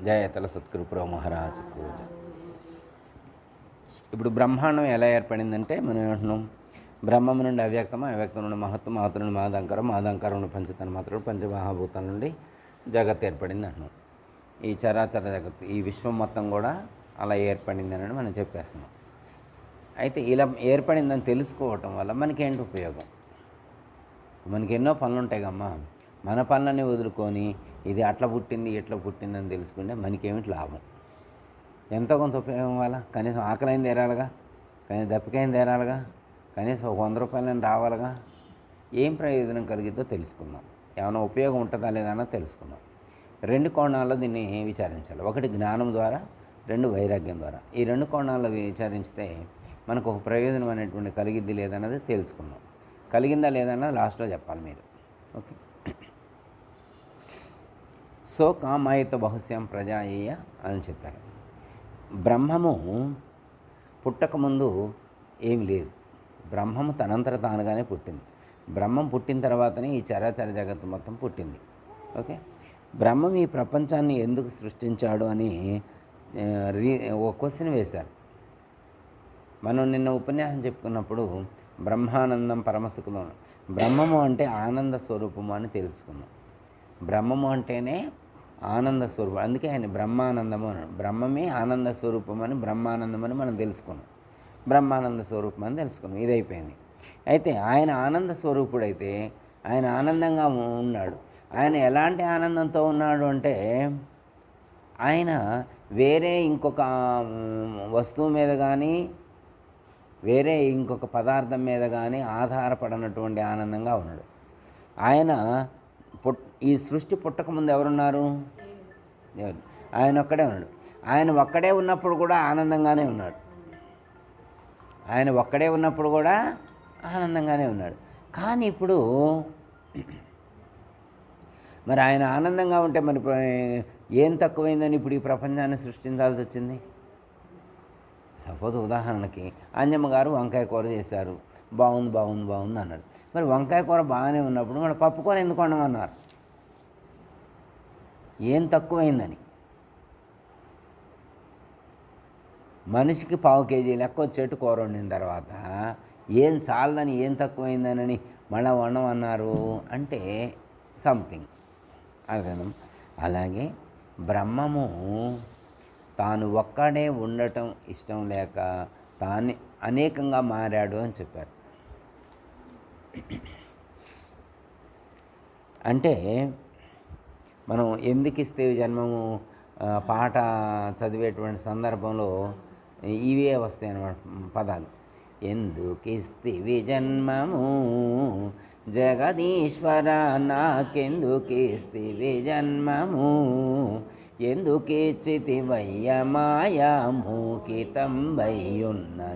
జయతల Sadhguru pro మహారాజుకు. ఇప్పుడు బ్రహ్మాండం ఎలా ఏర్పడిందంటే మనం ఏమంటున్నాం, బ్రహ్మము నుండి అవ్యక్తము, అవ్యక్తం నుండి మహత్వం, మహత్వం నుండి మాదంకరం, మాదంకరం నుండి పంచతన్మాత్రలు, పంచమహాభూతాల నుండి జగత్ ఏర్పడింది అంటున్నాం. ఈ చరాచర జగత్తు, ఈ విశ్వం మొత్తం కూడా అలా ఏర్పడింది అని మనం చెప్పేస్తున్నాం. అయితే ఇలా ఏర్పడిందని తెలుసుకోవటం వల్ల మనకేంటి ఉపయోగం? మనకి ఎన్నో పనులు ఉంటాయి కమ్మా. మన పనులన్నీ వదులుకొని ఇది అట్లా పుట్టింది ఇట్లా పుట్టింది అని తెలుసుకుంటే మనకేమిటి లాభం? ఎంతో కొంత ఉపయోగం వల్ల కనీసం ఆకలైంది తీరాలిగా, కనీసం దప్పికైంది తీరాలిగా, కనీసం ఒక 100 రూపాయలని రావాలిగా. ఏం ప్రయోజనం కలిగిద్దో తెలుసుకుందాం. ఏమైనా ఉపయోగం ఉంటుందా లేదా అన్నది తెలుసుకుందాం. 2 కోణాల్లో దీన్ని విచారించాలి. ఒకటి జ్ఞానం ద్వారా, 2 వైరాగ్యం ద్వారా. ఈ 2 కోణాల్లో విచారిస్తే మనకు ఒక ప్రయోజనం అనేటువంటి కలిగిద్ది లేదన్నది తెలుసుకుందాం. కలిగిందా లేదన్నది లాస్ట్లో చెప్పాలి మీరు. ఓకే. సో కామాయత బహుశ్యాం ప్రజాయేయ అని చెప్పారు. బ్రహ్మము పుట్టకముందు ఏమి లేదు. బ్రహ్మము తనంతట తానుగానే పుట్టింది. బ్రహ్మం పుట్టిన తర్వాతనే ఈ చరాచర జగత్తు మొత్తం పుట్టింది. ఓకే. బ్రహ్మం ఈ ప్రపంచాన్ని ఎందుకు సృష్టించాడు అని ఒక క్వశ్చన్ వేశారు. మనం నిన్న ఉపన్యాసం చెప్పుకున్నప్పుడు బ్రహ్మానందం పరమసుఖం, బ్రహ్మము అంటే ఆనంద స్వరూపము అని తెలుసుకున్నాం. బ్రహ్మము అంటేనే ఆనంద స్వరూపం, అందుకే ఆయన బ్రహ్మానందము అన్నాడు. బ్రహ్మమే ఆనంద స్వరూపం అని, బ్రహ్మానందం అని మనం తెలుసుకున్నాం. బ్రహ్మానంద స్వరూపం అని తెలుసుకున్నాం. ఇదైపోయింది. అయితే ఆయన ఆనంద స్వరూపుడైతే ఆయన ఆనందంగా ఉన్నాడు. ఆయన ఎలాంటి ఆనందంతో ఉన్నాడు అంటే, ఆయన వేరే ఇంకొక వస్తువు మీద కానీ వేరే ఇంకొక పదార్థం మీద కానీ ఆధారపడినటువంటి ఆనందంగా ఉన్నాడు. ఆయన ఈ సృష్టి పుట్టకముందు ఎవరున్నారు? దేవుడు. ఆయన ఒక్కడే ఉన్నాడు. ఆయన ఒక్కడే ఉన్నప్పుడు కూడా ఆనందంగానే ఉన్నాడు. ఆయన ఒక్కడే ఉన్నప్పుడు కూడా ఆనందంగానే ఉన్నాడు. కానీ ఇప్పుడు మరి ఆయన ఆనందంగా ఉంటే మరి ఏం తక్కువైందని ఇప్పుడు ఈ ప్రపంచాన్ని సృష్టించాల్సి వచ్చింది? సపోజ్ ఉదాహరణకి అంజమ్మ గారు వంకాయ కూర చేశారు, బాగుంది బాగుంది బాగుంది అన్నాడు. మరి వంకాయ కూర బాగానే ఉన్నప్పుడు మరి పప్పు కూర ఎందుకు వండమన్నారు? ఏం తక్కువైందని? మనిషికి 1/4 కేజీ లెక్క వచ్చేట్టు కూర వండిన తర్వాత ఏం చాలదని, ఏం తక్కువైందని మళ్ళీ వండమన్నారు అంటే సంథింగ్ అర్థం. అలాగే బ్రహ్మము తాను ఒక్కడే ఉండటం ఇష్టం లేక తాను అనేకంగా మారాడు అని చెప్పారు. అంటే మనం ఎందుకు ఇస్తే జన్మము పాట చదివేటువంటి సందర్భంలో ఇవే వస్తాయి అన్నమాట పదాలు. ఎందుకిస్తివి జన్మము జగదీశ్వర, నాకెందుకిస్తివి జన్మము, ఎందుకిచ్చితివయ్య మాయా మూకితంబయ్యున్న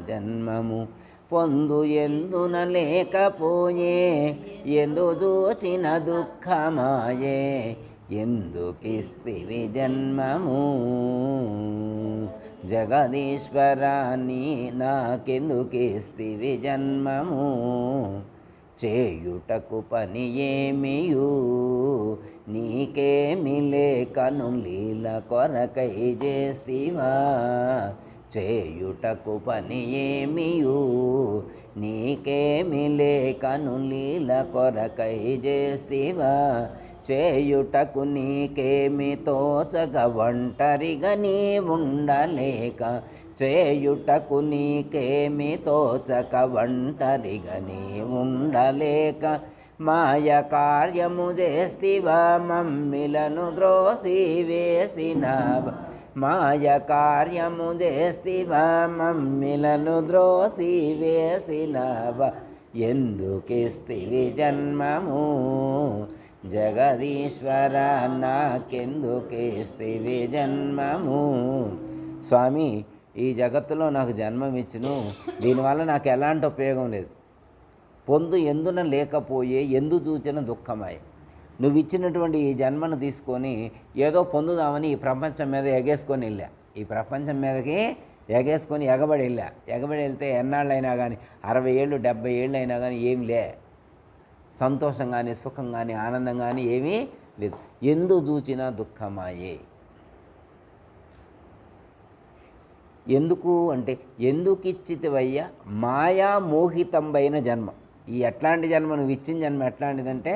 జన్మము, పొందు ఎందున లేకపోయే, ఎందు చూచిన దుఃఖమాయే, ఎందుకిస్తివి జన్మము జగదీశ్వరాన్ని, నాకెందుకిస్తివి జన్మము, చేయుటకు పని ఏమియు నీకేమి లేకను లీల కొరకై చేస్తివా, చేయుటకు పని ఏమియు నీకేమి లేకను లీల కొరకై చేస్తివా, చేయుటకు నీకేమి తోచక ఒంటరిగా నీ ఉండలేక, చేయుటకు నీకేమి తోచక ఒంటరిగా నీ ఉండలేక, మాయ కార్యము చేస్తివా మమ్మిలను ద్రోసి వేసినావా, మాయ కార్యము చేస్తివా మమ్మిలను ద్రోసి వేసినావా, ఎందుకిస్తివి జన్మము జగదీశ్వర, నాకెందుకిస్తివి జన్మము. స్వామి, ఈ జగత్తులో నాకు జన్మమిచ్చును, దీనివల్ల నాకు ఎలాంటి ఉపయోగం లేదు. పొందు ఎందున లేకపోయే, ఎందు చూచిన దుఃఖమాయే. నువ్వు ఇచ్చినటువంటి ఈ జన్మను తీసుకొని ఏదో పొందుదామని ఈ ప్రపంచం మీద ఎగేసుకొని వెళ్ళా. ఈ ప్రపంచం మీదకి ఎగేసుకొని ఎగబడి వెళ్తే ఎన్నాళ్ళైనా కానీ 60 ఏళ్ళు 70 ఏళ్ళు అయినా కానీ ఏమి లే, సంతోషం కానీ సుఖం కానీ ఆనందం కానీ ఏమీ లేదు. ఎందు చూచినా దుఃఖమాయే. ఎందుకు అంటే ఎందుకు ఇచ్చితివయ్య మాయా మోహితంబైన జన్మ. ఈ ఎట్లాంటి జన్మ, నువ్వు ఇచ్చిన జన్మ ఎట్లాంటిదంటే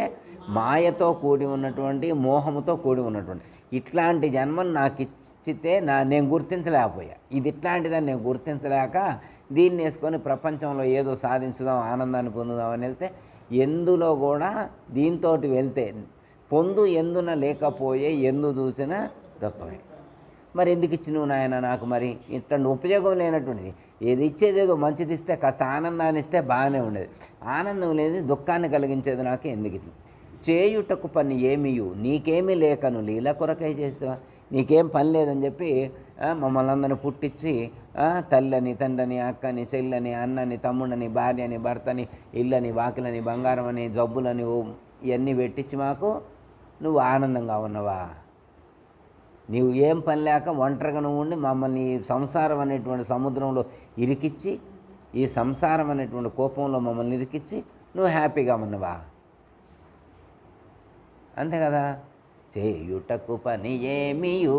మాయతో కూడి ఉన్నటువంటి, మోహముతో కూడి ఉన్నటువంటి ఇట్లాంటి జన్మను నాకు ఇచ్చితే నేను గుర్తించలేకపోయా. ఇది ఇట్లాంటిదని నేను గుర్తించలేక దీన్ని వేసుకొని ప్రపంచంలో ఏదో సాధించుదాం, ఆనందాన్ని పొందుదాం అని వెళ్తే ఎందులో కూడా దీంతో వెళ్తే పొందు ఎందున లేకపోయే ఎందు చూసినా దుఃఖమే. మరి ఎందుకు ఇచ్చి నువ్వు నాయన నాకు, మరి ఇట్లాంటి ఉపయోగం లేనటువంటిది. ఏది ఇచ్చేదేదో మంచిది ఇస్తే, కాస్త ఆనందాన్ని ఇస్తే బాగానే ఉండేది. ఆనందం లేదు, దుఃఖాన్ని కలిగించేది నాకు ఎందుకు ఇచ్చి. చేయుటకు పని ఏమియు నీకేమీ లేకను లీల కొరకై చేస్తావా, నీకేం పని లేదని చెప్పి మమ్మల్ని అందరిని పుట్టించి తల్లని, తండ్రిని, అక్కని, చెల్లని, అన్నని, తమ్ముడని, భార్యని, భర్తని, ఇళ్ళని, వాకిలని, బంగారం అని, జబ్బులని ఇవన్నీ పెట్టించి మాకు నువ్వు ఆనందంగా ఉన్నవా? నీవు ఏం పని లేక ఒంటరిగా నువ్వు ఉండి మమ్మల్ని సంసారం అనేటువంటి సముద్రంలో ఇరికిచ్చి, ఈ సంసారం అనేటువంటి కోపంలో మమ్మల్ని ఇరికిచ్చి నువ్వు హ్యాపీగా ఉన్నవా? అంతే కదా. చేయుటకు పని ఏమియు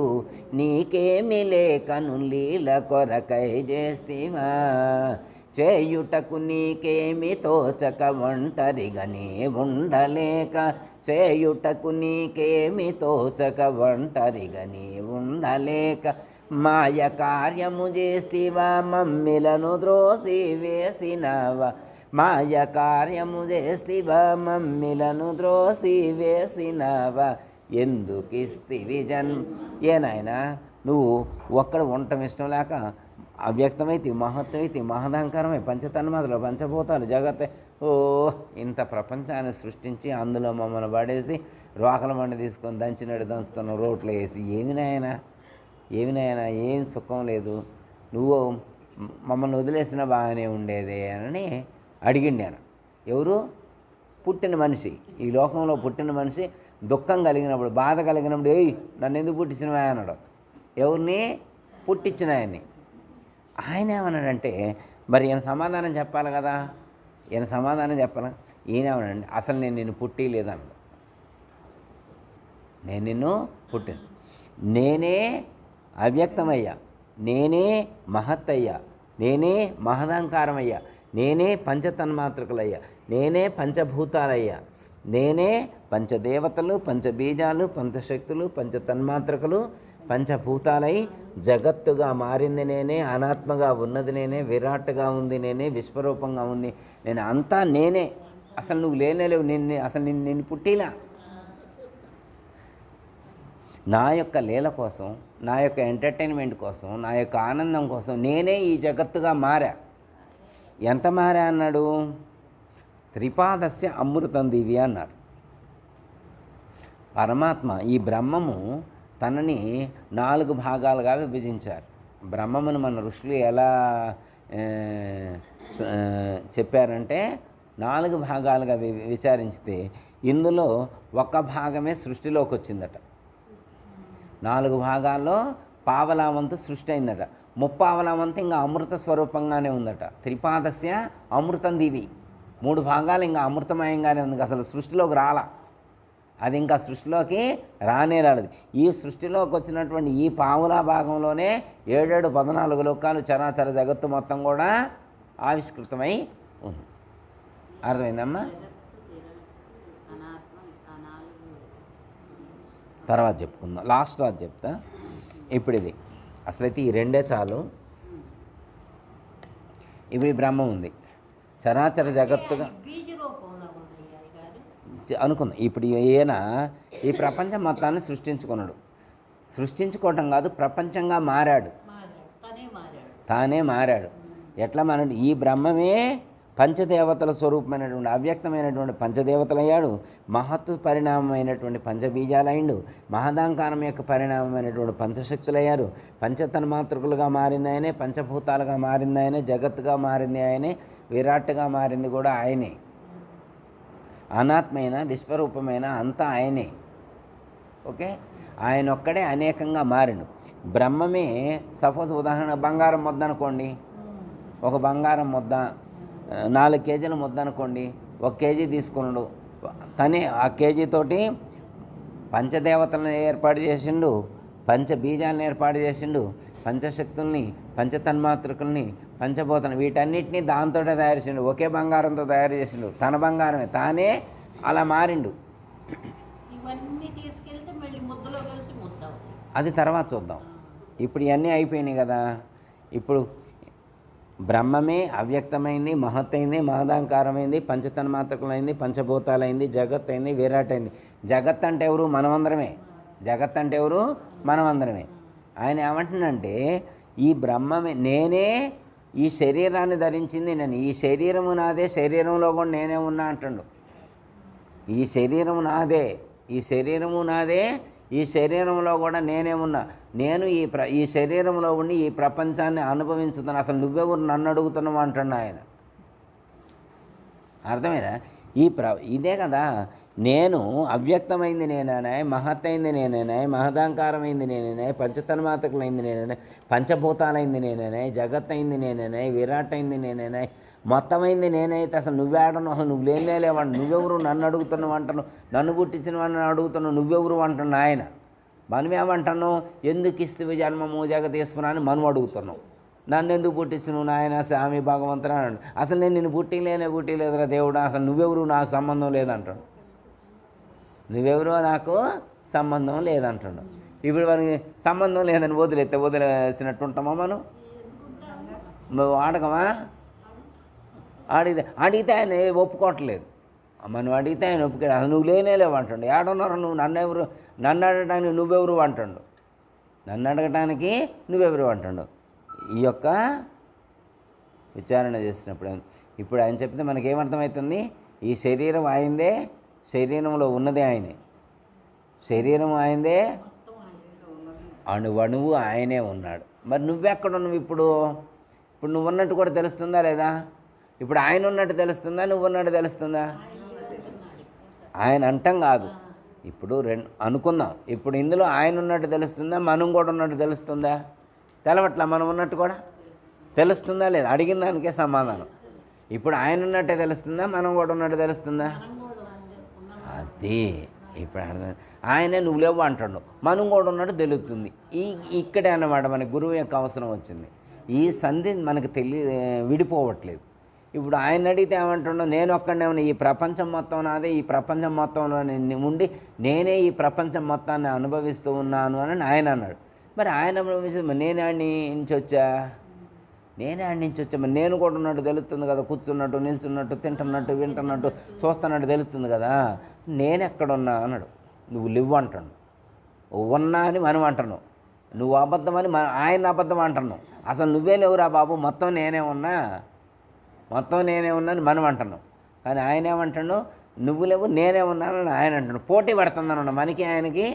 నీకేమి లేకను లీల కొరకై చేస్తివా, చేయుటకు నీకేమి తోచక ఒంటరిగా నీ ఉండలేక, చేయుటకు నీకేమి తోచక ఒంటరిగా నీ ఉండలేక, మాయ కార్యము చేస్తివా మమ్మిలను ద్రోసి వేసినవా, మాయ కార్యము చేస్తివా మమ్మిలను ద్రోసి వేసినవా, ఎందుకిస్తివి జన్మ. ఏనాయనా నువ్వు ఒక్కడ ఉండటం ఇష్టం లేక అవ్యక్తమైతి, మహత్వమైతి, మహదాంకారమై, పంచతన్మాత్రలు, పంచభూతాలు, జగత్తే ఇంత ప్రపంచాన్ని సృష్టించి అందులో మమ్మల్ని పడేసి రోకల మండి తీసుకొని దంచినట్టు దంచుతున్న రోట్లో వేసి ఏమి నాయనా ఏం సుఖం లేదు, నువ్వు మమ్మల్ని వదిలేసినా బాగానే ఉండేదే అని అడిగిండాను. ఎవరు? పుట్టిన మనిషి. ఈ లోకంలో పుట్టిన మనిషి దుఃఖం కలిగినప్పుడు, బాధ కలిగినప్పుడు నన్ను ఎందుకు పుట్టించినవా అన్నాడు. ఎవరిని? పుట్టించిన ఆయన్ని. ఆయన ఏమన్నాడంటే, మరి ఈయన సమాధానం చెప్పాలి కదా, ఈయన సమాధానం చెప్పాలి. ఈయన ఏమన్నాడంటే, అసలు నేను నిన్ను పుట్టిలేదన్నాడు. నేను నిన్ను పుట్టిన, నేనే అవ్యక్తమయ్యా, నేనే మహత్తయ్యా, నేనే మహదాంకారమయ్యా, నేనే పంచతన్మాత్రకులయ్యా, నేనే పంచభూతాలయ్యా, నేనే పంచదేవతలు, పంచబీజాలు, పంచశక్తులు, పంచతన్మాత్రకులు, పంచభూతాలై జగత్తుగా మారింది నేనే, అనాత్మగా ఉన్నది నేనే, విరాట్గా ఉంది నేనే, విశ్వరూపంగా ఉంది నేను, అంతా నేనే. అసలు నువ్వు లేనేలేవు, అసలు నిన్ను పుట్టిలా. నా యొక్క లీల కోసం, నా యొక్క ఎంటర్టైన్మెంట్ కోసం, నా యొక్క ఆనందం కోసం నేనే ఈ జగత్తుగా మారా. ఎంత మారా అన్నాడు? త్రిపాదస్య అమృతం దివ్య అన్నాడు. పరమాత్మ, ఈ బ్రహ్మము తనని 4 భాగాలుగా విభజించారు. బ్రహ్మమును మన ఋషులు ఎలా చెప్పారంటే 4 భాగాలుగా విచారించితే ఇందులో ఒక భాగమే సృష్టిలోకి వచ్చిందట. 4 భాగాల్లో పావలావంతు సృష్టి అయిందట. 3/4 ఇంకా అమృత స్వరూపంగానే ఉందట. త్రిపాదస్య అమృతం దివి, 3 భాగాలు ఇంకా అమృతమయంగానే ఉంది. అసలు సృష్టిలోకి రాలా, అది ఇంకా సృష్టిలోకి రానే రాలేదు. ఈ సృష్టిలోకి వచ్చినటువంటి ఈ పావులా భాగంలోనే 7 14 లోకాలు, చరాచర జగత్తు మొత్తం కూడా ఆవిష్కృతమై ఉంది. అర్థమైందమ్మా? తర్వాత చెప్పుకుందాం, లాస్ట్ అది చెప్తా. ఇప్పుడు ఇది అసలైతే ఈ 2 చాలు. ఇప్పుడు ఈ బ్రహ్మం ఉంది, చరాచర జగత్తుగా అనుకుందాం. ఇప్పుడు ఈయన ఈ ప్రపంచం మొత్తాన్ని సృష్టించుకున్నాడు. సృష్టించుకోవటం కాదు, ప్రపంచంగా మారాడు, తానే మారాడు. ఎట్లా మారాడు? ఈ బ్రహ్మమే పంచదేవతల స్వరూపమైనటువంటి అవ్యక్తమైనటువంటి పంచదేవతలయ్యాడు, మహత్తు పరిణామమైనటువంటి పంచబీజాలయ్యాడు, మహదాంకారం యొక్క పరిణామమైనటువంటి పంచశక్తులయ్యారు, పంచతన్మాతృకులుగా మారింది ఆయనే, పంచభూతాలుగా మారింది ఆయనే, జగత్తుగా మారింది ఆయనే, విరాట్గా మారింది కూడా ఆయనే, అనాత్మైన విశ్వరూపమైన అంతా ఆయనే. ఓకే, ఆయన ఒక్కడే అనేకంగా మారిండు. బ్రహ్మమే సపోజ్ ఉదాహరణ బంగారం ముద్ద అనుకోండి, ఒక బంగారం ముద్ద 4 కేజీల ముద్ద అనుకోండి, 1 కేజీ తీసుకున్నాడు. తనే ఆ కేజీతోటి పంచదేవతలను ఏర్పాటు చేసిండు, పంచబీజాలను ఏర్పాటు చేసిండు, పంచశక్తుల్ని, పంచతన్మాతృకుల్ని, పంచభూతాన్ని వీటన్నిటినీ దాంతో తయారు చేసిండు. ఒకే బంగారంతో తయారు చేసిండు, తన బంగారమే తానే అలా మారిండు. ఇవన్నీ తీసుకెళ్తే మళ్ళీ ముద్దలో కలిసి ముద్ద అవుతాయి. అది తర్వాత చూద్దాం. ఇప్పుడు ఇవన్నీ అయిపోయినాయి కదా. ఇప్పుడు బ్రహ్మమే అవ్యక్తమైంది, మహత్తైంది, మహదాంకారమైంది, పంచతన్మాత్రకులైంది, పంచభూతాలైంది, జగత్ అయింది, విరాట్ అయింది. జగత్ అంటే ఎవరు? మనమందరమే. జగత్ అంటే ఎవరు? మనమందరమే. ఆయన ఏమంటున్నంటే ఈ బ్రహ్మమే, నేనే ఈ శరీరాన్ని ధరించింది నేను, ఈ శరీరము నాదే, శరీరంలో కూడా నేనే ఉన్నా అంటుండు. ఈ శరీరము నాదే, ఈ శరీరము నాదే, ఈ శరీరంలో కూడా నేనే ఉన్నా. నేను ఈ శరీరంలో ఉండి ఈ ప్రపంచాన్ని అనుభవించుతాను. అసలు నువ్వెవరు నన్ను అడుగుతున్నావు అంటున్నా ఆయన. అర్థమైందా? ఇదే కదా, నేను అవ్యక్తమైంది నేనేనాయ్, మహత్తైంది నేనేనాయ్, మహదాంకారమైంది నేనేనాయ్, పంచతన్మాతకులైంది నేనేనాయ్, పంచభూతాలైంది నేనేనాయ్, జగత్ అయింది నేనేనాయ్, విరాట్ అయింది నేనేనాయ్, మొత్తమైంది నేనైతే అసలు నువ్వేడను, అసలు నువ్వు లేనేలేవంట. నువ్వెవరు నన్ను అడుగుతున్నావు అంటాను, నన్ను పుట్టించిన వాడిని అడుగుతున్నావు, నువ్వెవరు అంటున్నా ఆయన. మనమేమంటాను, ఎందుకు ఇస్తే జన్మము జగదీశ్వర అని మనం అడుగుతున్నావు. నన్ను ఎందుకు పుట్టించను నాయన స్వామి భగవంతుడు అని. అసలు నేను నిన్ను పుట్టిలేదురా దేవుడా, అసలు నువ్వెవరు నాకు సంబంధం లేదంటాడు. నువ్వెవరో నాకు సంబంధం లేదంటాడు. ఇప్పుడు మనకి సంబంధం లేదని వదిలేసినట్టు ఉంటామా మనం? ఆడకమా? అడిగితే ఆయన ఒప్పుకోవట్లేదు. మనం అడిగితే ఆయన ఒప్పుకోడు. అసలు నువ్వు లేనేలేవు అంటాడు. ఏడున్నారు నువ్వు, నన్ను అడగడానికి నువ్వెవరు అంటాడు. నన్ను అడగటానికి నువ్వెవరు అంటాడు. ఈ యొక్క విచారణ చేసినప్పుడు ఇప్పుడు ఆయన చెప్తే మనకేమర్థమవుతుంది? ఈ శరీరం ఆయనదే, శరీరంలో ఉన్నదే ఆయనే, శరీరం ఆయనదే, అణువణువు ఆయనే ఉన్నాడు. మరి నువ్వెక్కడున్నావు ఇప్పుడు? ఇప్పుడు నువ్వు ఉన్నట్టు కూడా తెలుస్తుందా లేదా? ఇప్పుడు ఆయన ఉన్నట్టు తెలుస్తుందా, నువ్వు ఉన్నట్టు తెలుస్తుందా? ఆయన అంటాం కాదు, ఇప్పుడు అనుకుందాం. ఇప్పుడు ఇందులో ఆయన ఉన్నట్టు తెలుస్తుందా, మనం కూడా ఉన్నట్టు తెలుస్తుందా? తెలవట్లా. మనం ఉన్నట్టు కూడా తెలుస్తుందా లేదా? అడిగిన దానికే సమాధానం. ఇప్పుడు ఆయన ఉన్నట్టే తెలుస్తుందా, మనం కూడా ఉన్నట్టు తెలుస్తుందా? అది ఇప్పుడు అర్థం. ఆయనే నువ్వు లేవు అంటాడు, మనం కూడా ఉన్నట్టు తెలుస్తుంది. ఇక్కడే అన్నమాట మనకి గురువు యొక్క అవసరం వచ్చింది. ఈ సంధి మనకు విడిపోవట్లేదు. ఇప్పుడు ఆయన అడిగితే ఏమంటుండో, నేను ఒక్కడనే ఉన్నా, ఈ ప్రపంచం మొత్తం నాదే, ఈ ప్రపంచం మొత్తంలో ఉండి నేనే ఈ ప్రపంచం మొత్తాన్ని అనుభవిస్తూ ఉన్నాను అని ఆయన అన్నాడు. మరి ఆయన అనుభవిస్తే నేనే ఆడి నుంచి వచ్చా, మరి నేను కూడా ఉన్నట్టు తెలుస్తుంది కదా. కూర్చున్నట్టు, నిల్చున్నట్టు, తింటున్నట్టు, వింటున్నట్టు, చూస్తున్నట్టు తెలుస్తుంది కదా. నేను ఎక్కడున్నా అన్నాడు. నువ్వు లేవు అంటాడు. ఉన్నా అని మనం అంటున్నావు, నువ్వు అబద్ధమని ఆయన అబద్ధం అంటున్నావు. అసలు నువ్వే లేవురా బాబు, మొత్తం నేనే ఉన్నా అని మనం అంటున్నాం. కానీ ఆయన ఏమంటాడు, నువ్వు లేవు నేనే ఉన్నానని ఆయన అంటాడు. పోటీ పడుతుందన్న, మనకి ఆయనకి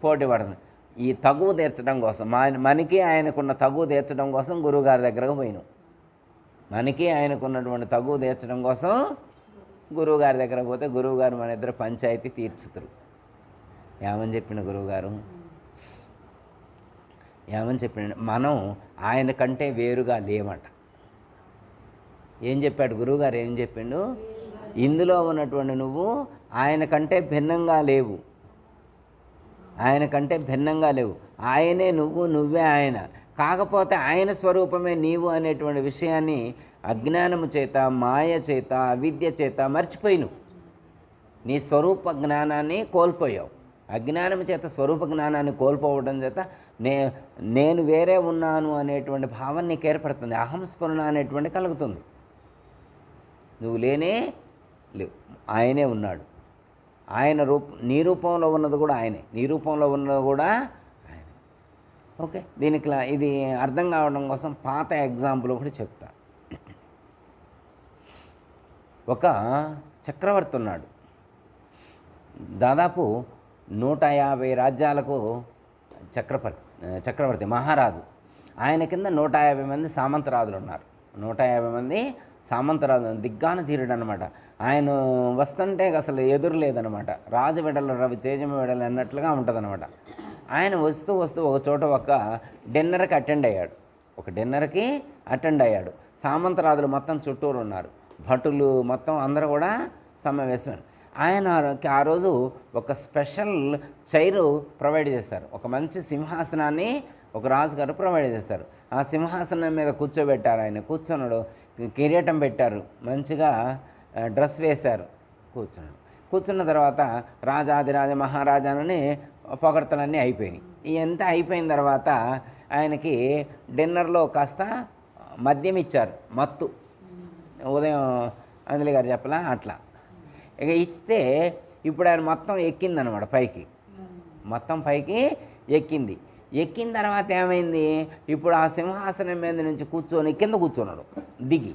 పోటీ పడుతుంది. ఈ తగువు తీర్చడం కోసం, మనకి ఆయనకున్న తగువు తీర్చడం కోసం గురువుగారి దగ్గరకు పోయినాం. మనకి ఆయనకున్నటువంటి తగువు తీర్చడం కోసం గురువుగారి దగ్గరకు పోతే గురువుగారు మన ఇద్దరు పంచాయతీ తీర్చుతారు. ఏమని చెప్పిన గురువుగారు? ఏమని చెప్పిన? మనం ఆయన కంటే వేరుగా లేమట. ఏం చెప్పాడు గురువుగారు? ఏం చెప్పిండు? ఇందులో ఉన్నటువంటి నువ్వు ఆయన కంటే భిన్నంగా లేవు, ఆయన కంటే భిన్నంగా లేవు. ఆయనే నువ్వు, నువ్వే ఆయన. కాకపోతే ఆయన స్వరూపమే నీవు అనేటువంటి విషయాన్ని అజ్ఞానము చేత, మాయ చేత, అవిద్య చేత మర్చిపోయినావు. నీ స్వరూప జ్ఞానాన్ని కోల్పోయావు. అజ్ఞానం చేత స్వరూప జ్ఞానాన్ని కోల్పోవడం చేత నేను వేరే ఉన్నాను అనేటువంటి భావం నీకు ఏర్పడుతుంది. అహంస్ఫురణ అనేటువంటి కలుగుతుంది. నువ్వు లేనే లేవు, ఆయనే ఉన్నాడు. ఆయన నీ రూపంలో ఉన్నది కూడా ఆయనే, నీ రూపంలో ఉన్నది కూడా ఆయనే. ఓకే, దీనికి ఇది అర్థం కావడం కోసం పాత ఎగ్జాంపుల్ ఒకటి చెప్తా. ఒక చక్రవర్తి ఉన్నాడు. దాదాపు 150 రాజ్యాలకు చక్రవర్తి, మహారాజు. ఆయన కింద 150 మంది సామంతరాజులు ఉన్నారు. 150 మంది సామంతరాజు, దిగ్గాన తీరుడు అనమాట. ఆయన వస్తుంటే అసలు ఎదురు లేదనమాట. రాజు వెడల రవి తేజము వెడలు అన్నట్లుగా ఉంటుందన్నమాట. ఆయన వస్తూ ఒక చోట ఒక డిన్నర్కి అటెండ్ అయ్యాడు. సామంతరాజులు మొత్తం చుట్టూరు ఉన్నారు, భటులు మొత్తం అందరూ కూడా సమావేశం. ఆయనకి ఆ రోజు ఒక స్పెషల్ చైరు ప్రొవైడ్ చేశారు. ఒక మంచి సింహాసనాన్ని ఒక రాజుగారు ప్రొవైడ్ చేశారు. ఆ సింహాసనం మీద కూర్చోబెట్టారు. ఆయన కూర్చున్నాడు, కిరీటం పెట్టారు, మంచిగా డ్రెస్ వేశారు, కూర్చున్నాడు. కూర్చున్న తర్వాత రాజాదిరాజ మహారాజానని పొగడ్తలన్నీ అయిపోయినాయి. ఇదంతా అయిపోయిన తర్వాత ఆయనకి డిన్నర్లో కాస్త మద్యం ఇచ్చారు, మత్తు. ఉదయం అంజలి గారు చెప్పలా అట్లా ఇక ఇస్తే ఇప్పుడు ఆయన మొత్తం ఎక్కిందనమాట పైకి, మొత్తం పైకి ఎక్కింది. ఎక్కిన తర్వాత ఏమైంది, ఇప్పుడు ఆ సింహాసనం మీద నుంచి కూర్చొని కింద కూర్చున్నాడు దిగి.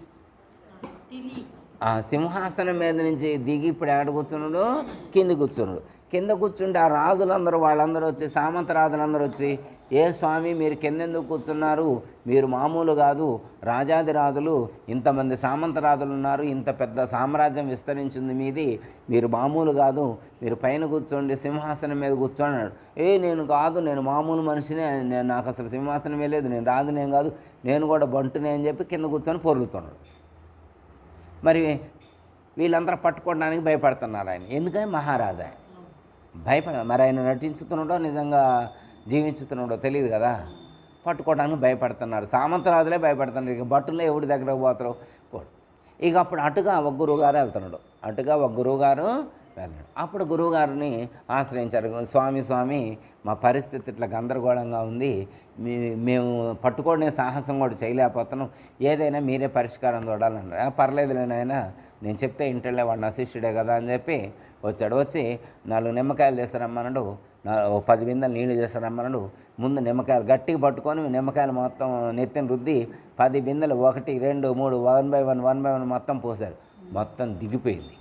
ఆ సింహాసనం మీద నుంచి దిగి ఇప్పుడు ఎక్కడ కూర్చున్నాడు, కింద కూర్చున్నాడు. కింద కూర్చుంటే ఆ రాజులందరూ వాళ్ళందరూ వచ్చి, సామంత రాజులందరూ వచ్చి, ఏ స్వామి మీరు కిందెందుకు కూర్చున్నారు, మీరు మామూలు కాదు, రాజాదిరాజులు, ఇంతమంది సామంత రాజులు ఉన్నారు, ఇంత పెద్ద సామ్రాజ్యం విస్తరించింది మీది, మీరు మామూలు కాదు, మీరు పైన కూర్చోండి, సింహాసనం మీద కూర్చోన్నాడు. నేను కాదు, నేను మామూలు మనిషినే, నేను నాకు అసలు సింహాసనమే లేదు, నేను రాజునేం కాదు, నేను కూడా బంటునే అని చెప్పి కింద కూర్చొని పొర్లుతున్నాడు. మరి వీళ్ళందరూ పట్టుకోవడానికి భయపడుతున్నారు ఆయన, ఎందుకని మహారాజా మరి ఆయన నటించుతున్నాడో నిజంగా జీవించుతున్నాడో తెలియదు కదా, పట్టుకోవడానికి భయపడుతున్నారు. సామంతరాజులే భయపడుతున్నారు, ఇక భట్టుల్లో ఎవడి దగ్గరకు పోతారో పోడు. ఇక అప్పుడు అటుగా ఒక గురువుగారు వెళ్తున్నాడు, వెళ్ళాడు. అప్పుడు గురువుగారిని ఆశ్రయించారు. స్వామి మా పరిస్థితి ఇట్లా గందరగోళంగా ఉంది, మేము పట్టుకోవడం సాహసం కూడా చేయలేకపోతున్నాం, ఏదైనా మీరే పరిష్కారం చూడాలన్నారు. పర్లేదులే నాయనా, నేను చెప్తే ఇంటలే, వాడు నా శిష్యుడే కదా అని చెప్పి వచ్చాడు. వచ్చి 4 నిమ్మకాయలు చేస్తారమ్మన్నాడు, 10 బిందెలు నీళ్లు చేస్తారమ్మన్నాడు. ముందు నిమ్మకాయలు గట్టిగా పట్టుకొని నిమ్మకాయలు మొత్తం నెత్తిని రుద్ది 10 బిందెలు 1 2 3 1 by 1 మొత్తం పోశారు. మొత్తం దిగిపోయింది.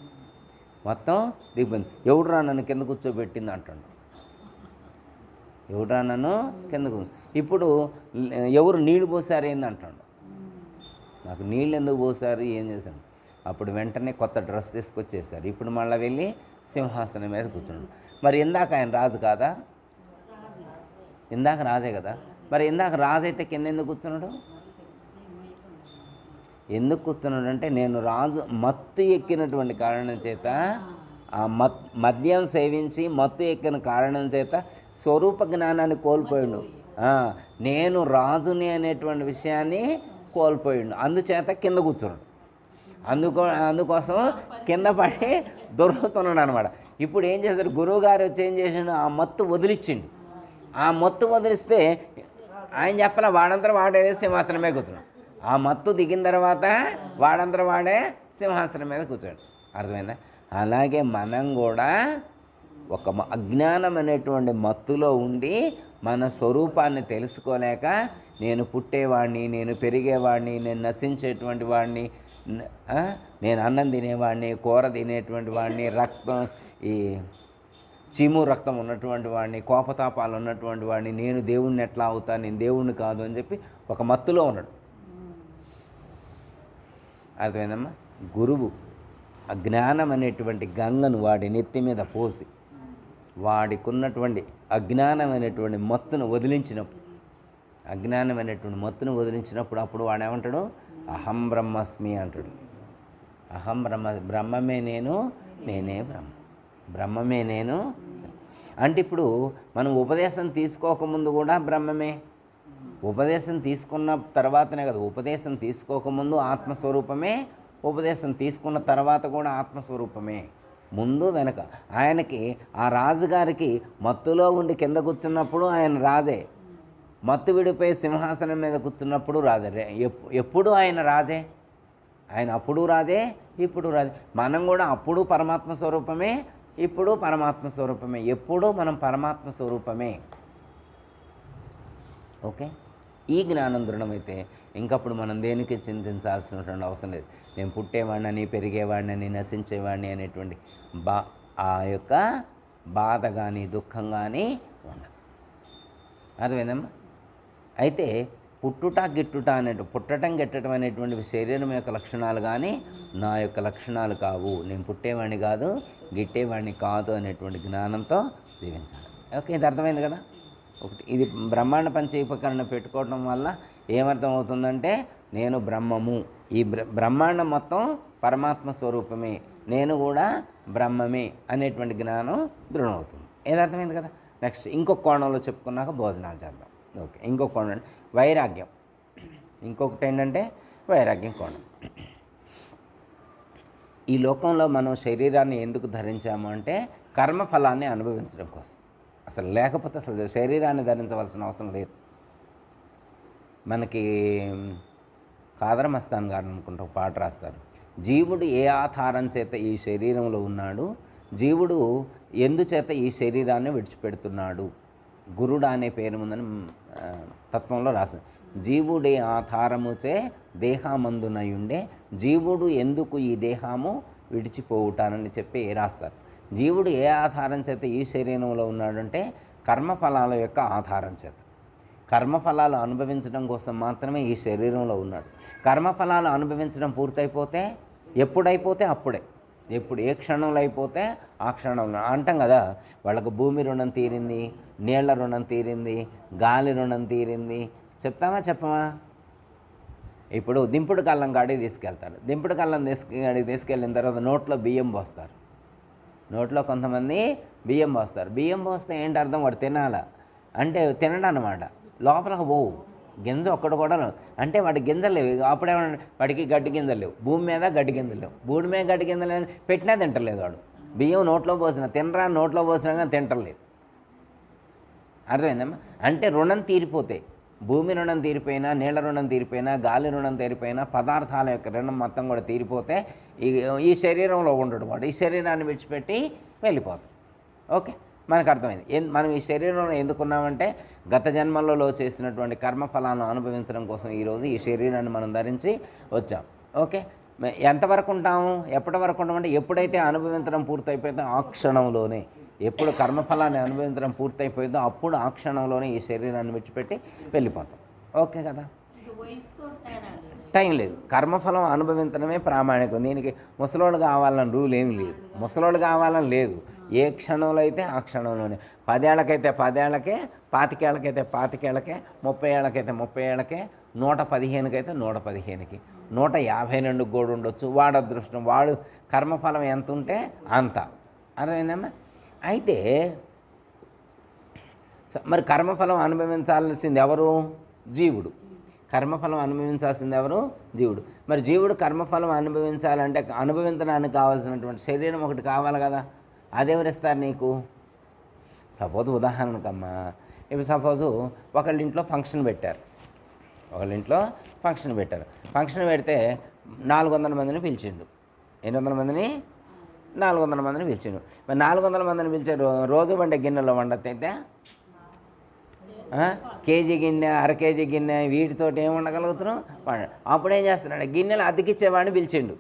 ఎవడురా నన్ను కింద కూర్చోబెట్టింది అంటాడు. ఎవడురా నన్ను కిందకు, ఇప్పుడు ఎవరు నీళ్లు పోసారు ఏంది అంటాడు. నాకు నీళ్ళు ఎందుకు పోసారు, ఏం చేశాను. అప్పుడు వెంటనే కొత్త డ్రెస్ తీసుకొచ్చేసారు. ఇప్పుడు మళ్ళీ వెళ్ళి సింహాసనం మీద కూర్చున్నాడు. మరి ఇందాక ఆయన రాజు కాదా, ఇందాక రాజే కదా, మరి ఇందాక రాజు అయితే కింద ఎందుకు కూర్చున్నాడు, ఎందుకు కూర్చున్నాడు అంటే, నేను రాజు మత్తు ఎక్కినటువంటి కారణం చేత, ఆ మద్యం సేవించి మత్తు ఎక్కిన కారణం చేత స్వరూప జ్ఞానాన్ని కోల్పోయిండు. నేను రాజుని అనేటువంటి విషయాన్ని కోల్పోయిండు, అందుచేత కింద కూర్చున్నాడు. అందుకోసం కింద పడి దొరుకుతున్నాడు అనమాట. ఇప్పుడు ఏం చేశారు, గురువుగారు వచ్చి ఏం చేసిండు, ఆ మత్తు వదిలిచ్చిండు. ఆ మత్తు వదిలిస్తే ఆయన చెప్పాల, వాడంతా వాడే సింహాసనం మీద కూర్చున్నాడు. ఆ మత్తు దిగిన తర్వాత వాడంతా వాడే సింహాసనం మీద కూర్చోడు. అర్థమైందా? అలాగే మనం కూడా ఒక అజ్ఞానం అనేటువంటి మత్తులో ఉండి మన స్వరూపాన్ని తెలుసుకోలేక, నేను పుట్టేవాడిని, నేను పెరిగేవాడిని, నేను నశించేటువంటి వాడిని, నేను అన్నం తినేవాడిని, కూర తినేటువంటి వాడిని, రక్తం ఈ చీము రక్తం ఉన్నటువంటి వాడిని, కోపతాపాలు ఉన్నటువంటి వాడిని, నేను దేవుణ్ణి ఎట్లా అవుతా, నేను దేవుణ్ణి కాదు అని చెప్పి ఒక మత్తులో ఉన్నాడు. అర్థమైందమ్మా? గురువు అజ్ఞానం అనేటువంటి గంగను వాడి నెత్తి మీద పోసి వాడికి ఉన్నటువంటి అజ్ఞానం అనేటువంటి మత్తును వదిలించినప్పుడు అప్పుడు వాడేమంటాడు, అహం బ్రహ్మస్మి అంటాడు. అహం బ్రహ్మమే నేను, నేనే బ్రహ్మమే నేను అంటే, ఇప్పుడు మనం ఉపదేశం తీసుకోకముందు కూడా బ్రహ్మమే, ఉపదేశం తీసుకున్న తర్వాతనే కదా, ఉపదేశం తీసుకోకముందు ఆత్మస్వరూపమే, ఉపదేశం తీసుకున్న తర్వాత కూడా ఆత్మస్వరూపమే, ముందు వెనక. ఆయనకి ఆ రాజుగారికి మత్తులో ఉండి కింద కూర్చున్నప్పుడు ఆయన రాజే, మత్తు విడిపోయి సింహాసనం మీద కూర్చున్నప్పుడు రాజే. ఎప్పుడు ఆయన రాజే, ఆయన అప్పుడు రాజే, ఇప్పుడు రాజే. మనం కూడా అప్పుడు పరమాత్మ స్వరూపమే, ఇప్పుడు పరమాత్మ స్వరూపమే, ఎప్పుడు మనం పరమాత్మ స్వరూపమే. ఓకే, ఈ జ్ఞానం దృఢమైతే ఇంకప్పుడు మనం దేనికి చింతించాల్సినటువంటి అవసరం లేదు. నేను పుట్టేవాడిని, పెరిగేవాడిని, నశించేవాడిని అనేటువంటి ఆ యొక్క బాధ కానీ దుఃఖం కానీ ఉండదు. అర్థమైందమ్మా? అయితే పుట్టటం గిట్టడం అనేటువంటి శరీరం యొక్క లక్షణాలు కానీ నా యొక్క లక్షణాలు కావు, నేను పుట్టేవాడిని కాదు, గిట్టేవాడిని కాదు అనేటువంటి జ్ఞానంతో జీవించాలి. ఓకే, ఇది అర్థమైంది కదా. ఒకటి, ఇది బ్రహ్మాండ పంచ ఉపకరణ పెట్టుకోవడం వల్ల ఏమర్థం అవుతుందంటే, నేను బ్రహ్మము ఈ బ్రహ్మాండం మొత్తం పరమాత్మ స్వరూపమే, నేను కూడా బ్రహ్మమే అనేటువంటి జ్ఞానం దృఢమవుతుంది. ఏదర్థమైంది కదా. నెక్స్ట్ ఇంకొక కోణంలో చెప్పుకున్నాక బోధనాలు చేద్దాం. ఓకే, ఇంకొక కోణం వైరాగ్యం. ఇంకొకటి ఏంటంటే వైరాగ్యం కోణం. ఈ లోకంలో మనం శరీరాన్ని ఎందుకు ధరించాము అంటే కర్మఫలాన్ని అనుభవించడం కోసం. అసలు లేకపోతే అసలు శరీరాన్ని ధరించవలసిన అవసరం లేదు. మనకి కాదర్ మస్తాన్ గారు అనుకుంటా ఒక పాట రాస్తారు. జీవుడు ఏ ఆధారం చేత ఈ శరీరంలో ఉన్నాడు, జీవుడు ఎందుచేత ఈ శరీరాన్ని విడిచిపెడుతున్నాడు. గురుడు అనే పేరు ముందని తత్వంలో రాసింది. జీవుడే ఆధారముచే దేహమందునయుండే, జీవుడు ఎందుకు ఈ దేహము విడిచిపోవుటానని చెప్పి రాస్తారు. జీవుడు ఏ ఆధారం చేత ఈ శరీరంలో ఉన్నాడంటే కర్మఫలాల యొక్క ఆధారం చేత. కర్మఫలాలు అనుభవించడం కోసం మాత్రమే ఈ శరీరంలో ఉన్నాడు. కర్మఫలాలు అనుభవించడం పూర్తయిపోతే ఎప్పుడైపోతే అప్పుడే, ఎప్పుడు ఏ క్షణంలో అయిపోతే ఆ క్షణంలో అంటాం కదా. వాళ్ళకు భూమి రుణం తీరింది, నీళ్ల రుణం తీరింది, గాలి రుణం తీరింది చెప్తామా చెప్పమా? ఇప్పుడు దింపుడు కళ్ళం కాడికి తీసుకెళ్తారు. దింపుడు కళ్ళం తీసుకెళ్ళిన తర్వాత నోట్లో బియ్యం పోస్తారు. నోట్లో కొంతమంది బియ్యం పోస్తారు. బియ్యం పోస్తే ఏంటి అర్థం? వాడు తినాలా అంటే తినడం అన్నమాట. లోపలికి పోవు, గింజ ఒక్కడు కూడా అంటే వాడి గింజలు లేవు. అప్పుడేమన్నా వాడికి గడ్డి గింజలు లేవు, భూమి మీద గడ్డి గింజలు లేవు. భూమి మీద గడ్డి గింజలు పెట్టినా తింటలేదు వాడు. బియ్యం నోట్లో పోసిన తినరా, నోట్లో పోసినా కానీ తింటలేదు. అర్థమైందమ్మా? అంటే రుణం తీరిపోతే, భూమి రుణం తీరిపోయినా, నీళ్ళ రుణం తీరిపోయినా, గాలి రుణం తీరిపోయినా, పదార్థాల యొక్క రుణం మొత్తం కూడా తీరిపోతే ఈ శరీరంలో ఉండడు వాడు. ఈ శరీరాన్ని విడిచిపెట్టి వెళ్ళిపోతాడు. ఓకే, మనకు అర్థమైంది. మనం ఈ శరీరంలో ఎందుకున్నామంటే గత జన్మలలో చేసినటువంటి కర్మఫలాలను అనుభవించడం కోసం ఈరోజు ఈ శరీరాన్ని మనం ధరించి వచ్చాం. ఓకే, ఎంతవరకు ఉంటాము, ఎప్పటి వరకు ఉంటామంటే ఎప్పుడైతే అనుభవించడం పూర్తయిపోయిందో ఆ క్షణంలోనే, ఎప్పుడు కర్మఫలాన్ని అనుభవించడం పూర్తయిపోయిందో అప్పుడు ఆ క్షణంలోనే ఈ శరీరాన్ని విడిచిపెట్టి వెళ్ళిపోతాం. ఓకే కదా. టైం లేదు. కర్మఫలం అనుభవించడమే ప్రామాణికం. దీనికి ముసలోళ్ళు కావాలని రూల్ ఏమి లేదు. ముసలోళ్ళు కావాలని లేదు. ఏ క్షణంలో అయితే ఆ క్షణంలోనే. 10 ఏళ్ళకైతే 10 ఏళ్ళకే, 25 ఏళ్ళకైతే 25 ఏళ్ళకే, 30 ఏళ్ళకైతే 30 ఏళ్ళకే, 115 అయితే 115కి, 150 నుండి కూడా ఉండొచ్చు. వాడు అదృష్టం, వాడు కర్మఫలం ఎంత ఉంటే అంత. అర్థమైందమ్మా? అయితే మరి కర్మఫలం అనుభవించాల్సింది ఎవరు? జీవుడు. కర్మఫలం అనుభవించాల్సింది ఎవరు? జీవుడు. మరి జీవుడు కర్మఫలం అనుభవించాలంటే అనుభవించడానికి కావాల్సినటువంటి శరీరం ఒకటి కావాలి కదా. అదెవరిస్తారు నీకు? సపోజ్ ఉదాహరణకమ్మా, ఇప్పుడు సపోజు ఒకళ్ళ ఇంట్లో ఫంక్షన్ పెట్టారు. ఫంక్షన్ పెడితే 400 మందిని పిలిచిండు. 800 మందిని 400 మందిని పిలిచిండు. మరి 400 మందిని పిలిచారు. రోజు వండే గిన్నెలో వండతైతే కేజీ గిన్నె, అర కేజీ గిన్నె, వీటితోటి ఏమి ఉండగలుగుతున్నాం? అప్పుడు ఏం చేస్తున్నాడు? గిన్నెలు అతికిచ్చేవాడిని పిలిచిండు.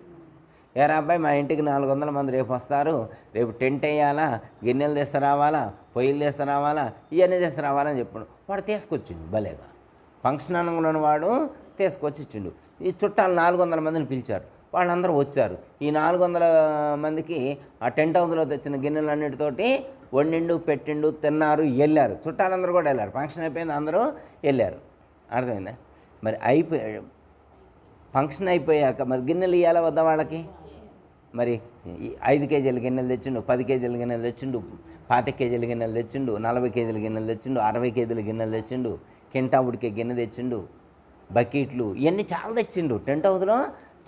ఏరా అబ్బాయి, మా ఇంటికి 400 మంది రేపు వస్తారు, రేపు టెంట్ వేయాలా, గిన్నెలు తీసుకురావాలా, పొయ్యిలు తీసుకురావాలా, ఇవన్నీ తీసుకురావాలని చెప్పాడు. వాడు తీసుకొచ్చిండు భలేగా. ఫంక్షన్ అనగానే వాడు తీసుకొచ్చి ఇచ్చిండు. ఈ చుట్టాలు 400 మందిని పిలిచారు. వాళ్ళందరూ వచ్చారు. ఈ 400 మందికి ఆ టెంట్ హౌస్లో తెచ్చిన గిన్నెలన్నిటితోటి వండిండు, పెట్టిండు, తిన్నారు, వెళ్ళారు. చుట్టాలందరూ కూడా వెళ్ళారు. ఫంక్షన్ అయిపోయింది, అందరూ వెళ్ళారు. అర్థమైందా? మరి ఫంక్షన్ అయిపోయాక మరి గిన్నెలు ఇవ్వాలా వద్దా వాళ్ళకి? మరి 5 కేజీల గిన్నెలు తెచ్చిండు, 10 కేజీల గిన్నెలు తెచ్చిండు, 25 కేజీల గిన్నెలు తెచ్చిండు, 40 కేజీల గిన్నెలు తెచ్చిండు, 60 కేజీల గిన్నెలు తెచ్చిండు, కింటా ఉడికే గిన్నె తెచ్చిండు, బకెట్లు, ఇవన్నీ చాలా తెచ్చిండు. టెంట్ హౌస్లో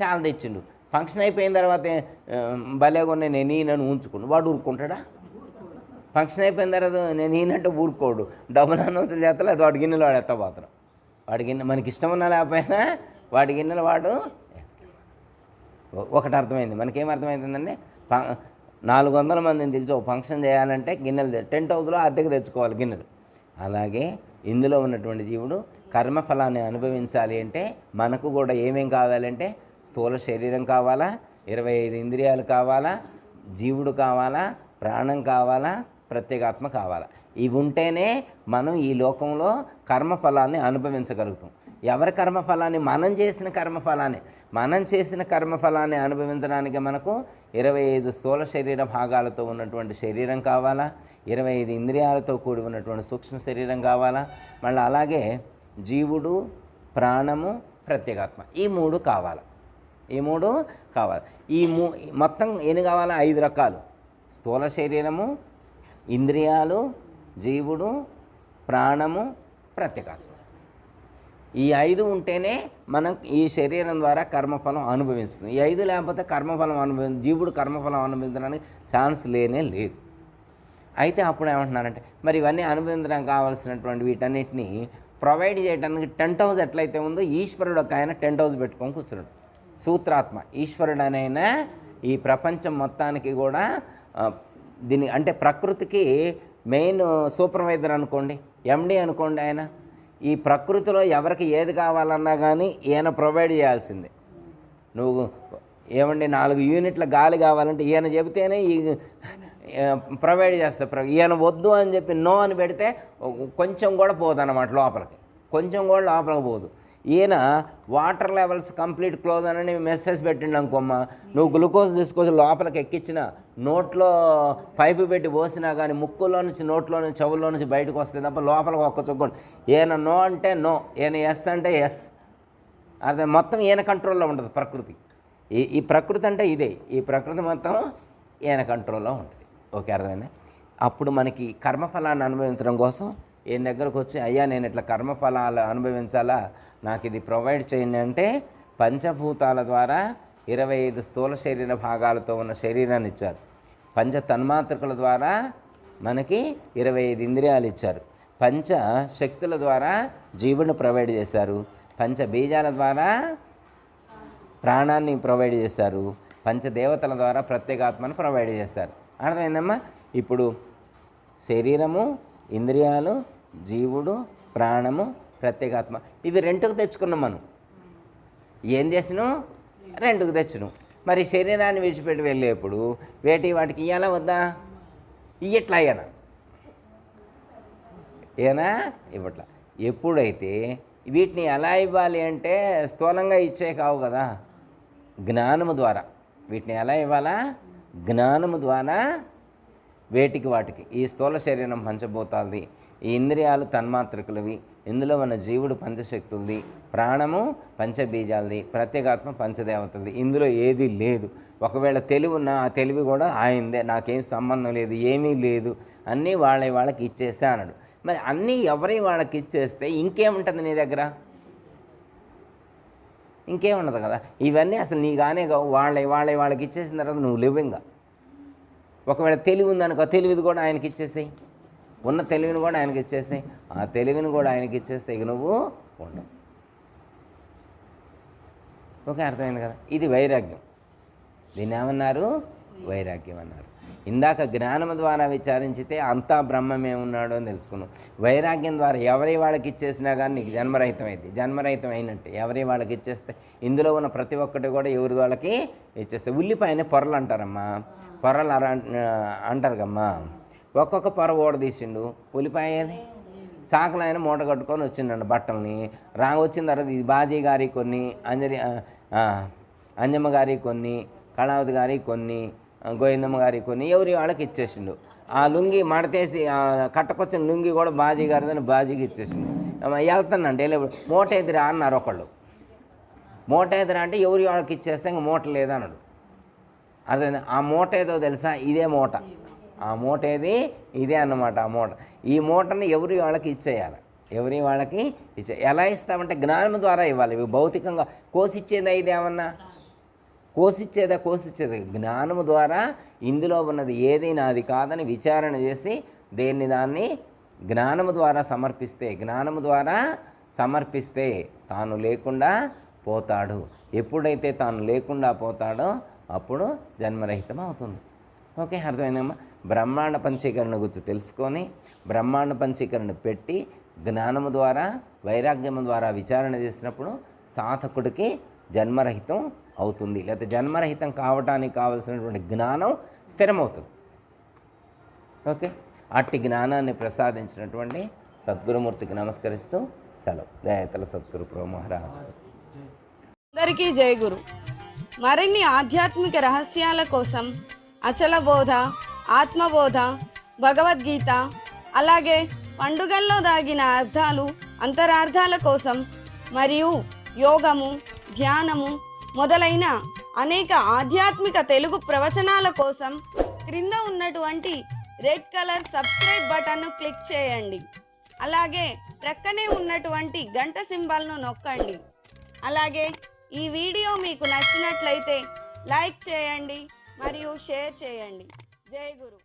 చాలా తెచ్చిండు. ఫంక్షన్ అయిపోయిన తర్వాత భలేగా ఉన్నాయి, నేను ఈయనను ఉంచుకుండు. వాడు ఊరుకుంటాడా? ఫంక్షన్ అయిపోయిన తర్వాత నేను ఈయనంటే ఊరుకోడు. డబ్బులు అనవసరం చేస్తలే, అది వాడి గిన్నెలు వాడు ఎత్తపోతాడు. వాడి గిన్నె మనకి ఇష్టం ఉన్నా లేకపోయినా వాడి గిన్నెలు వాడు. ఒకటి అర్థమైంది. మనకేం అర్థమవుతుందండి? 400 మందిని తెలిసి ఒక ఫంక్షన్ చేయాలంటే గిన్నెలు టెంట్ హౌస్లో అద్దెకు తెచ్చుకోవాలి గిన్నెలు. అలాగే ఇందులో ఉన్నటువంటి జీవుడు కర్మఫలాన్ని అనుభవించాలి అంటే మనకు కూడా ఏమేం కావాలంటే స్థూల శరీరం కావాలా, 25 ఇంద్రియాలు కావాలా, జీవుడు కావాలా, ప్రాణం కావాలా, ప్రత్యేగాత్మ కావాలా. ఇవి ఉంటేనే మనం ఈ లోకంలో కర్మఫలాన్ని అనుభవించగలుగుతాం. ఎవరి కర్మఫలాన్ని? మనం చేసిన కర్మఫలాన్ని అనుభవించడానికి మనకు 25 స్థూల శరీర భాగాలతో ఉన్నటువంటి శరీరం కావాలా, 25 ఇంద్రియాలతో కూడి ఉన్నటువంటి సూక్ష్మ శరీరం కావాలా, మళ్ళీ అలాగే జీవుడు, ప్రాణము, ప్రత్యేగాత్మ, ఈ 3 కావాలి. ఈ 3 కావాలి. మొత్తం ఎన్ని కావాలి? 5 రకాలు: స్థూల శరీరము, ఇంద్రియాలు, జీవుడు, ప్రాణము, ప్రత్యేకాత్మ. ఈ 5 ఉంటేనే మనం ఈ శరీరం ద్వారా కర్మఫలం అనుభవిస్తుంది. ఈ 5 లేకపోతే జీవుడు కర్మఫలం అనుభవించడానికి ఛాన్స్ లేనే లేదు. అయితే అప్పుడు ఏమంటున్నారంటే, మరి ఇవన్నీ అనుభవించడానికి కావాల్సినటువంటి వీటన్నిటిని ప్రొవైడ్ చేయడానికి టెంట్ హౌస్ ఎట్లయితే ఉందో, ఈశ్వరుడు ఒక ఆయన టెంట్ హౌస్ పెట్టుకొని కూర్చున్నాడు. సూత్రాత్మ ఈశ్వరుడు అనైనా ఈ ప్రపంచం మొత్తానికి కూడా దీని అంటే ప్రకృతికి మెయిన్ సూపర్వైజర్ అనుకోండి, ఎండి అనుకోండి. ఆయన ఈ ప్రకృతిలో ఎవరికి ఏది కావాలన్నా కానీ ఈయన ప్రొవైడ్ చేయాల్సిందే. నువ్వు ఏమండి 4 యూనిట్ల గాలి కావాలంటే ఈయన చెబితేనే ఈ ప్రొవైడ్ చేస్తా. ఈయన వద్దు అని చెప్పి నో అని పెడితే కొంచెం కూడా పోదన్నమాట లోపలికి, కొంచెం కూడా లోపలికి పోదు. ఈయన వాటర్ లెవెల్స్ కంప్లీట్ క్లోజ్ అని మెసేజ్ పెట్టిండు అనుకోమ్మ, నువ్వు గ్లూకోజ్ తీసుకొచ్చి లోపలికి ఎక్కించిన, నోట్లో పైపు పెట్టి పోసినా కానీ ముక్కులో నుంచి, నోట్లో నుంచి, చెవుల్లో నుంచి బయటకు వస్తే తప్ప లోపలికి ఒక్క చుక్కోండి. ఈయన నో అంటే నో, ఈయన ఎస్ అంటే ఎస్. అదే మొత్తం ఈయన కంట్రోల్లో ఉంటుంది ప్రకృతి. ఈ ప్రకృతి అంటే ఇదే, ఈ ప్రకృతి మొత్తం ఈయన కంట్రోల్లో ఉంటుంది. ఓకే, అర్థమైందా? అప్పుడు మనకి కర్మఫలాన్ని అనుభవించడం కోసం ఈయన దగ్గరకు వచ్చి, అయ్యా నేను ఇట్లా కర్మఫలాలు అనుభవించాలా, నాకు ఇది ప్రొవైడ్ చేయండి అంటే పంచభూతాల ద్వారా 25 స్థూల శరీర భాగాలతో ఉన్న శరీరాన్ని ఇచ్చారు. పంచ తన్మాత్రకుల ద్వారా మనకి 25 ఇంద్రియాలు ఇచ్చారు. పంచ శక్తుల ద్వారా జీవుని ప్రొవైడ్ చేశారు. పంచ బీజాల ద్వారా ప్రాణాన్ని ప్రొవైడ్ చేశారు. పంచదేవతల ద్వారా ప్రత్యేకాత్మను ప్రొవైడ్ చేశారు. అర్థమైందమ్మా? ఇప్పుడు శరీరము, ఇంద్రియాలు, జీవుడు, ప్రాణము, ప్రత్యేకాత్మ, ఇవి 2కు తెచ్చుకున్నాం మనం. ఏం చేసినాం? 2కు తెచ్చినాం. మరి శరీరాన్ని విడిచిపెట్టి వెళ్ళేప్పుడు వాటికి ఇవ్వాలా వద్దా? ఇయ్యట్లా ఏనా ఇవ్వట్లా. ఎప్పుడైతే వీటిని ఎలా ఇవ్వాలి అంటే స్థూలంగా ఇచ్చే కావు కదా, జ్ఞానము ద్వారా. వీటిని ఎలా ఇవ్వాలా? జ్ఞానము ద్వారా వాటికి ఈ స్థూల శరీరం పంచభూతాలది, ఈ ఇంద్రియాలు తన్మాత్రకులవి, ఇందులో ఉన్న జీవుడు పంచశక్తులది, ప్రాణము పంచబీజాలది, ప్రత్యేకాత్మ పంచదేవతలది. ఇందులో ఏది లేదు. ఒకవేళ తెలివి ఉన్నా ఆ తెలివి కూడా ఆయనదే, నాకేం సంబంధం లేదు, ఏమీ లేదు, అన్నీ వాళ్ళకి ఇచ్చేస్తే అన్నాడు. మరి అన్నీ ఎవరి వాళ్ళకి ఇచ్చేస్తే ఇంకేముంటుంది నీ దగ్గర? ఇంకేముండదు కదా. ఇవన్నీ అసలు నీగానే వాళ్ళకి ఇచ్చేసిన తర్వాత నువ్వు లేవు. ఇంకా ఒకవేళ తెలివి ఉందనుకో, తెలివిది కూడా ఆయనకి ఇచ్చేసాయి. ఉన్న తెలివిని కూడా ఆయనకి ఇచ్చేసాయి. ఆ తెలివిని కూడా ఆయనకి ఇచ్చేస్తే ఇక నువ్వు ఉండవు. ఓకే, అర్థమైంది కదా? ఇది వైరాగ్యం. దీన్ని ఏమన్నారు? వైరాగ్యం అన్నారు. ఇందాక జ్ఞానం ద్వారా విచారించితే అంతా బ్రహ్మమే ఉన్నాడు అని తెలుసుకున్నాం. వైరాగ్యం ద్వారా ఎవరి వాళ్ళకి ఇచ్చేసినా కానీ నీకు జన్మరహితం అయింది. జన్మరహితం అయినట్టే. ఎవరి వాళ్ళకి ఇచ్చేస్తే ఇందులో ఉన్న ప్రతి ఒక్కటి కూడా ఎవరి వాళ్ళకి ఇచ్చేస్తే. ఉల్లిపాయని పొరలు అంటారమ్మా, పొరలు అంటారు కమ్మా. ఒక్కొక్క పొర ఓడదీసిండు. ఉల్లిపాయ ఏది? చాకలు ఆయన మూట కట్టుకొని వచ్చిండండి బట్టల్ని. వచ్చిన తర్వాత ఇది బాజీ గారి కొన్ని, అంజమ్మ గారి కొన్ని, కళావతి గారి కొన్ని, గోవిందమ్మ గారి కొన్ని ఎవరి వాళ్ళకి ఇచ్చేసిండు. ఆ లుంగి మడతేసి కట్టకొచ్చిన లుంగి కూడా బాజీ గారిదని బాజీకి ఇచ్చేసిండు. వెళ్తానండి మూట ఎదురా అన్నారు ఒకళ్ళు. మూట ఎదురా అంటే ఎవరి వాళ్ళకి ఇచ్చేస్తే ఇంక మూట లేదన్నాడు. అదే ఆ మూట ఏదో తెలుసా? ఇదే మూట. ఆ మూట ఏది? ఇదే అన్నమాట. ఆ మూట, ఈ మూటని ఎవరి వాళ్ళకి ఇచ్చేయాలి. ఎవరి వాళ్ళకి ఎలా ఇస్తామంటే జ్ఞానం ద్వారా ఇవ్వాలి. ఇవి భౌతికంగా కోసిచ్చేది ఇదేమన్నా? కోసిచ్చేది జ్ఞానము ద్వారా. ఇందులో ఉన్నది ఏది నాది కాదని విచారణ చేసి దాన్ని జ్ఞానము ద్వారా సమర్పిస్తే తాను లేకుండా పోతాడు. ఎప్పుడైతే తాను లేకుండా పోతాడో అప్పుడు జన్మరహితం అవుతుంది. ఓకే, అర్థమైందమ్మా? బ్రహ్మాండ పంచీకరణ గురించి తెలుసుకొని బ్రహ్మాండ పంచీకరణ పెట్టి జ్ఞానము ద్వారా, వైరాగ్యము ద్వారా విచారణ చేసినప్పుడు సాధకుడికి జన్మరహితం అవుతుంది. లేకపోతే జన్మరహితం కావడానికి కావలసినటువంటి జ్ఞానం స్థిరమవుతుంది. ఓకే, అట్టి జ్ఞానాన్ని ప్రసాదించినటువంటి సద్గురుమూర్తికి నమస్కరిస్తూ సెలవు. దయాతల సద్గురు ప్రభు మహారాజు. అందరికీ జై గురు. మరిన్ని ఆధ్యాత్మిక రహస్యాల కోసం అచల బోధ, ఆత్మబోధ, భగవద్గీత, అలాగే పండుగల్లో దాగిన అర్థాలు, అంతరార్థాల కోసం మరియు యోగము, ధ్యానము మొదలైన అనేక ఆధ్యాత్మిక తెలుగు ప్రవచనాల కోసం క్రింద ఉన్నటువంటి రెడ్ కలర్ సబ్స్క్రైబ్ బటన్ను క్లిక్ చేయండి. అలాగే ప్రక్కనే ఉన్నటువంటి గంట సింబల్ను నొక్కండి. అలాగే ఈ వీడియో మీకు నచ్చినట్లయితే లైక్ చేయండి మరియు షేర్ చేయండి. జై గురు.